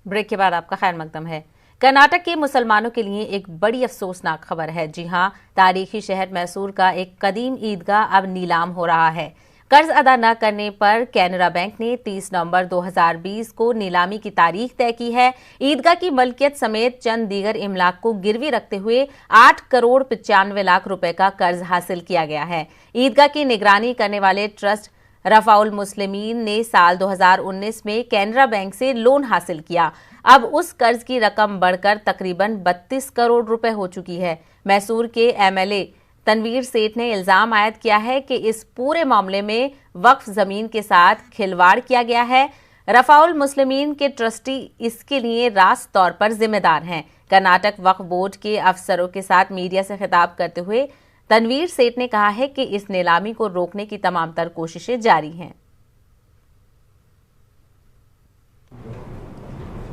Break के बाद आपका खैर मकदम है। कर्नाटक के मुसलमानों के लिए एक बड़ी अफसोसनाक खबर है। जी हां, तारीखी शहर मैसूर का एक कदीम ईदगाह अब नीलाम हो रहा है। कर्ज अदा न करने पर कैनरा बैंक ने 30 नवंबर 2020 को नीलामी की तारीख तय की है। ईदगाह की मलकियत समेत चंद दीगर इमलाक को गिरवी रखते हुए 8 करोड़ 95 लाख रुपए का कर्ज हासिल किया गया है। ईदगाह की निगरानी करने वाले ट्रस्ट रफाउल मुस्लिमीन ने साल 2019 में कैनरा बैंक से लोन हासिल किया। अब उस कर्ज की रकम बढ़कर तकरीबन 32 करोड़ रुपए हो चुकी है। मैसूर के एमएलए तनवीर सेठ ने इल्जाम आयद किया है कि इस पूरे मामले में वक्फ जमीन के साथ खिलवाड़ किया गया है। रफाउल मुस्लिमीन के ट्रस्टी इसके लिए रास्त तौर पर जिम्मेदार हैं। कर्नाटक वक्फ बोर्ड के अफसरों के साथ मीडिया से खिताब करते हुए तनवीर सेठ ने कहा है कि इस नीलामी को रोकने की तमाम तर कोशिशें जारी हैं।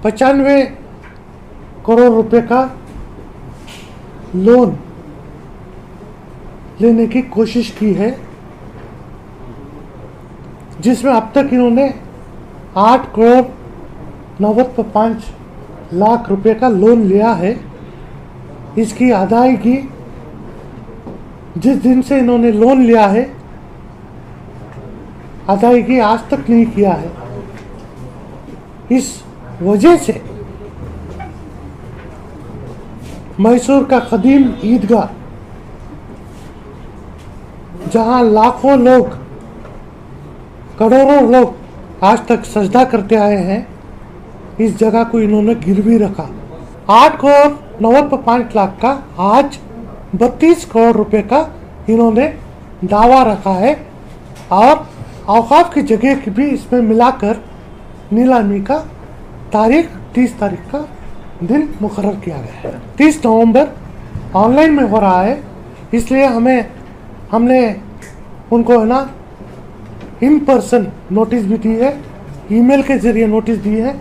95 करोड़ रुपए का लोन लेने की कोशिश की है, जिसमें अब तक इन्होंने 8 करोड़ 95 लाख रुपए का लोन लिया है। इसकी अदायगी जिस दिन से इन्होंने लोन लिया है, अदायगी आज तक नहीं किया है। इस वजह से मैसूर का कदीम ईदगाह, जहां लाखों लोग, करोड़ों लोग आज तक सजदा करते आए हैं, इस जगह को इन्होंने गिरवी रखा। 8 करोड़ 95 लाख का आज 32 करोड़ रुपए का इन्होंने दावा रखा है और औकाफ की जगह की भी इसमें मिलाकर नीलामी का तारीख 30 तारीख का दिन मुकर्रर किया गया है। 30 नवंबर ऑनलाइन में हो रहा है, इसलिए हमने उनको है ना इन पर्सन नोटिस भी दी है, ईमेल के जरिए नोटिस दी है।